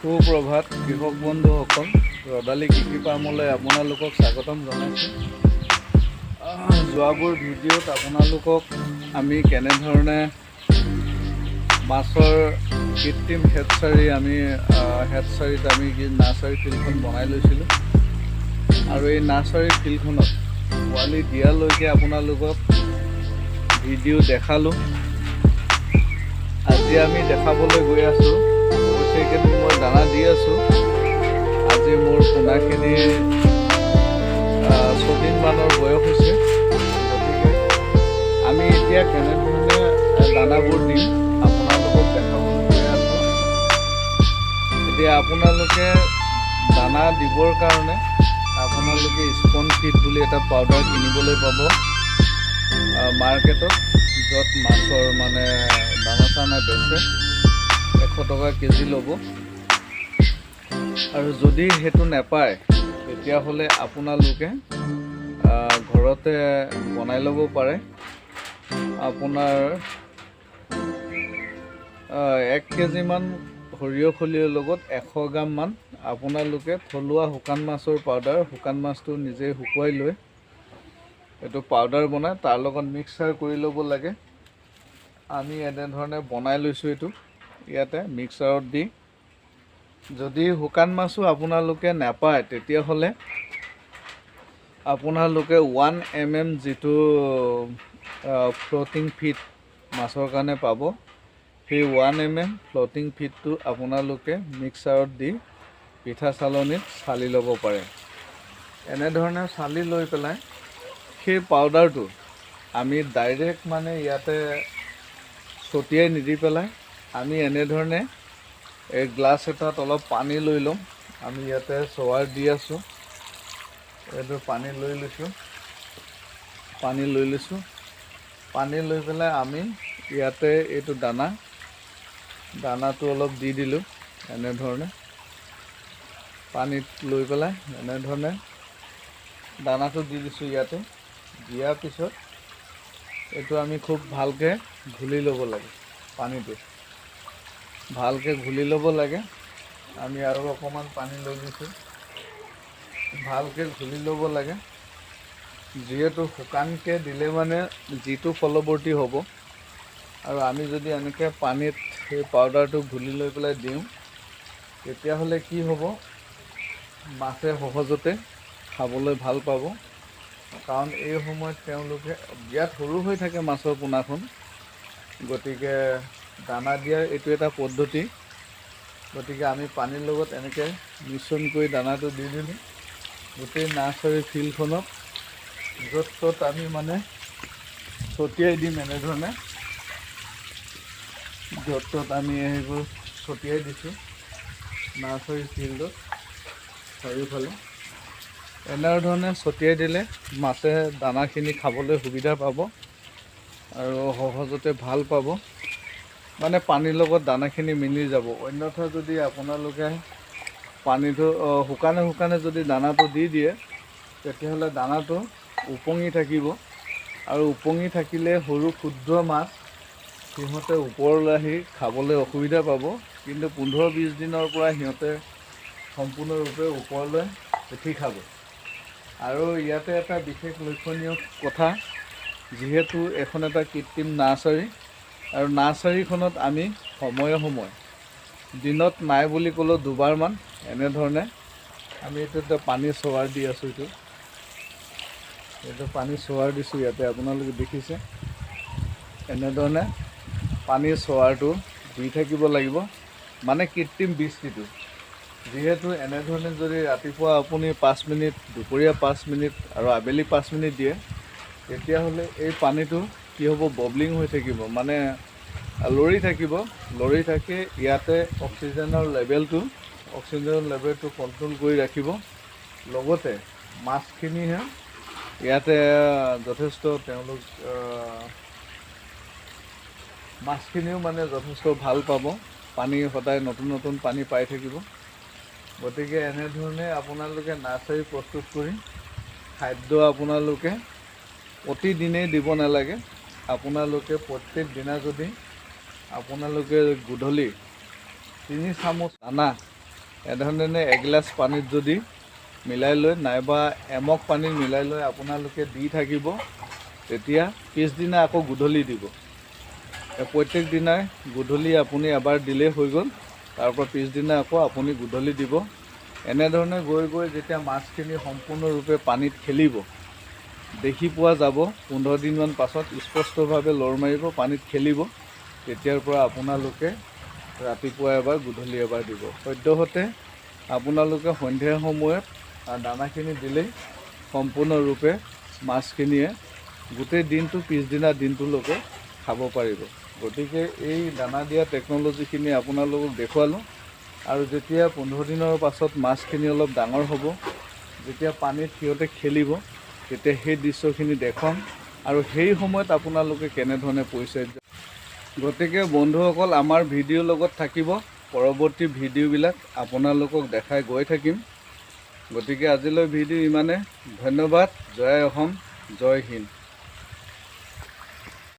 সুপ্ৰভাত কৃষক বন্ধুসকল, ৰদালি কৃষি ফাৰ্মলৈ আপোনালোকক স্বাগতম জনাইছোঁ। যোৱাবোৰ ভিডিঅ'ত আপোনালোকক আমি কেনেধৰণে মাছৰ কৃত্ৰিম হেটচাৰীত আমি নাৰ্চাৰী ফিল্ডখন বনাই লৈছিলোঁ, আৰু এই নাৰ্চাৰী ফিল্ডখনত পোৱালি দিয়ালৈকে আপোনালোকক ভিডিঅ' দেখালোঁ। আজি আমি দেখাবলৈ গৈ আছোঁ, অৱশ্যে মই দানা দি আছোঁ। আজি মোৰ পোনাখিনি 6 দিনমানৰ বয়স হৈছে, গতিকে আমি এতিয়া কেনেধৰণে দানাবোৰ দিম আপোনালোকক দেখাবলৈ গৈ আছোঁ। এতিয়া আপোনালোকে দানা দিবৰ কাৰণে আপোনালোকে স্পন ফিড বুলি এটা পাউডাৰ কিনিবলৈ পাব মাৰ্কেটত, য'ত মাছৰ দানা চানা বেচে। 100 টকা কেজি ল'ব, আৰু যদি সেইটো নাপায় তেতিয়াহ'লে আপোনালোকে ঘৰতে বনাই ল'ব পাৰে। আপোনাৰ 1 কেজিমান সৰিয়হ খলিৰ লগত 100 গ্ৰামমান আপোনালোকে থলুৱা শুকান মাছৰ পাউডাৰ, শুকান মাছটো নিজে শুকুৱাই লৈ এইটো পাউডাৰ বনাই তাৰ লগত মিক্সাৰ কৰি ল'ব লাগে। আমি এনেধৰণে বনাই লৈছোঁ। এইটো ইয়াতে মিক্সাৰত দি, যদি শুকান মাছো আপোনালোকে নাপায় তেতিয়াহ'লে আপোনালোকে 1 mm যিটো ফ্ল'টিং ফিড মাছৰ কাৰণে পাব, সেই 1 mm ফ্ল'টিং ফিডটো আপোনালোকে মিক্সাৰত দি পিঠা চালনীত চালি ল'ব পাৰে। এনেধৰণে চালি লৈ পেলাই সেই পাউডাৰটো আমি ডাইৰেক্ট ইয়াতে ছটিয়াই নিদি পেলাই আমি এনেধৰণে এই গ্লাছ এটাত অলপ পানী লৈ ল'ম। আমি ইয়াতে চোৱাৰ দি আছোঁ, এইটো পানী লৈ লৈছোঁ। পানী লৈ পেলাই আমি ইয়াতে এইটো দানাটো অলপ দি দিলোঁ। এনেধৰণে পানীত লৈ পেলাই এনেধৰণে দানাটো দি দিছোঁ। ইয়াতে দিয়াৰ পিছত এইটো আমি খুব ভালকৈ ঘুলি ল'ব লাগে। পানীটো ভালকৈ ঘুলি ল'ব লাগে। আমি আৰু অকণমান পানী লৈ লৈছোঁ, ভালকৈ ঘুলি ল'ব লাগে। যিহেতু শুকানকৈ দিলে যিটো ফলৱৰ্তী হ'ব, আৰু আমি যদি এনেকৈ পানীত সেই পাউডাৰটো ঘুলি লৈ পেলাই দিওঁ তেতিয়াহ'লে কি হ'ব, মাছে সহজতে খাবলৈ ভাল পাব। কাৰণ এই সময়ত তেওঁলোকে বিৰাট সৰু হৈ থাকে মাছৰ পোনাখন, গতিকে দানা দিয়াৰ এইটো এটা পদ্ধতি। গতিকে আমি পানীৰ লগত এনেকৈ মিশ্ৰণ কৰি দানাটো দি দিলোঁ গোটেই নাৰ্চাৰী ফিল্ডখনত, য'ত ত'ত আমি ছটিয়াই দিম। এনেধৰণে য'ত ত'ত আমি সেইবোৰ ছটিয়াই দিছোঁ নাৰ্চাৰী ফিল্ডত চাৰিওফালে। এনেধৰণে ছটিয়াই দিলে মাছে দানাখিনি খাবলৈ সুবিধা পাব আৰু সহজতে ভাল পাব। পানীৰ লগত দানাখিনি মিলি যাব। অন্যথা যদি আপোনালোকে পানীটো শুকানে যদি দানাটো দি দিয়ে তেতিয়াহ'লে দানাটো উপঙি থাকিব, আৰু উপঙি থাকিলে সৰু ক্ষুদ্ৰ মাছ সিহঁতে ওপৰলৈ আহি খাবলৈ অসুবিধা পাব। কিন্তু 15-20 দিনৰ পৰা সিহঁতে সম্পূৰ্ণৰূপে ওপৰলৈ উঠি খাব। আৰু ইয়াতে এটা বিশেষ লক্ষণীয় কথা, যিহেতু এখন এটা কৃত্ৰিম নাৰ্চাৰী, আৰু নাৰ্চাৰীখনত আমি সময়ে দিনত নাই বুলি ক'লেও 2বাৰমান এনেধৰণে আমি এইটো এটা পানী চোৱাৰ দি আছোঁ। এইটো পানী চোৱাৰ দিছোঁ। ইয়াতে আপোনালোকে দেখিছে এনেধৰণে পানীৰ চোৱাৰটো দি থাকিব লাগিব, কৃত্ৰিম বৃষ্টিটো। যিহেতু এনেধৰণে যদি ৰাতিপুৱা আপুনি 5 মিনিট, দুপৰীয়া 5 মিনিট আৰু আবেলি 5 মিনিট দিয়ে তেতিয়াহ'লে এই পানীটো কি হ'ব, ববলিং হৈ থাকিব, লৰি থাকিব। লৰি থাকি ইয়াতে অক্সিজেনৰ লেভেলটো কণ্ট্ৰল কৰি ৰাখিব। লগতে মাছখিনিহে ইয়াতে যথেষ্ট মাছখিনিও যথেষ্ট ভাল পাব। পানী সদায় নতুন পানী পাই থাকিব। গতিকে এনেধৰণে আপোনালোকে নাৰ্চাৰী প্ৰস্তুত কৰি খাদ্য আপোনালোকে প্ৰতিদিনেই দিব নালাগে। আপোনালোকে প্ৰত্যেক দিনা যদি আপোনালোকে গধূলি 3 চামুচ দানা এনেধৰণে এগিলাচ পানীত যদি মিলাই লৈ নাইবা এমগ পানীত মিলাই লৈ আপোনালোকে দি থাকিব, তেতিয়া পিছদিনা আকৌ গধূলি দিব। প্ৰত্যেক দিনাই গধূলি আপুনি এবাৰ দিলেই হৈ গ'ল। তাৰপৰা পিছদিনা আকৌ আপুনি গধূলি দিব। এনেধৰণে গৈ গৈ যেতিয়া মাছখিনি সম্পূৰ্ণৰূপে পানীত খেলিব, দেখি পোৱা যাব 15 দিনমান পাছত স্পষ্টভাৱে লৰ মাৰিব, পানীত খেলিব। তেতিয়াৰ পৰা আপোনালোকে ৰাতিপুৱা এবাৰ গধূলি এবাৰ দিব। সদ্যহতে আপোনালোকে সন্ধিয়া সময়ত দানাখিনি দিলেই সম্পূৰ্ণৰূপে মাছখিনিয়ে গোটেই দিনটো পিছদিনা দিনটোলৈকে খাব পাৰিব। গতিকে এই দানা দিয়া টেকন'লজিখিনি আপোনালোকক দেখুৱালোঁ। আৰু যেতিয়া 15 দিনৰ পাছত মাছখিনি অলপ ডাঙৰ হ'ব, যেতিয়া পানীত সিহঁতে খেলিব, তেতিয়া সেই দৃশ্যখিনি দেখুৱাম আৰু সেই সময়ত আপোনালোকে কেনেধৰণে পৰিচৰ্যা। গতিকে বন্ধুসকল, আমাৰ ভিডিঅ'ৰ লগত থাকিব, পৰৱৰ্তী ভিডিঅ'বিলাক আপোনালোকক দেখাই গৈ থাকিম। গতিকে আজিলৈ ভিডিঅ' ইমানে। ধন্যবাদ। জয় অসম, জয় হিন্দ।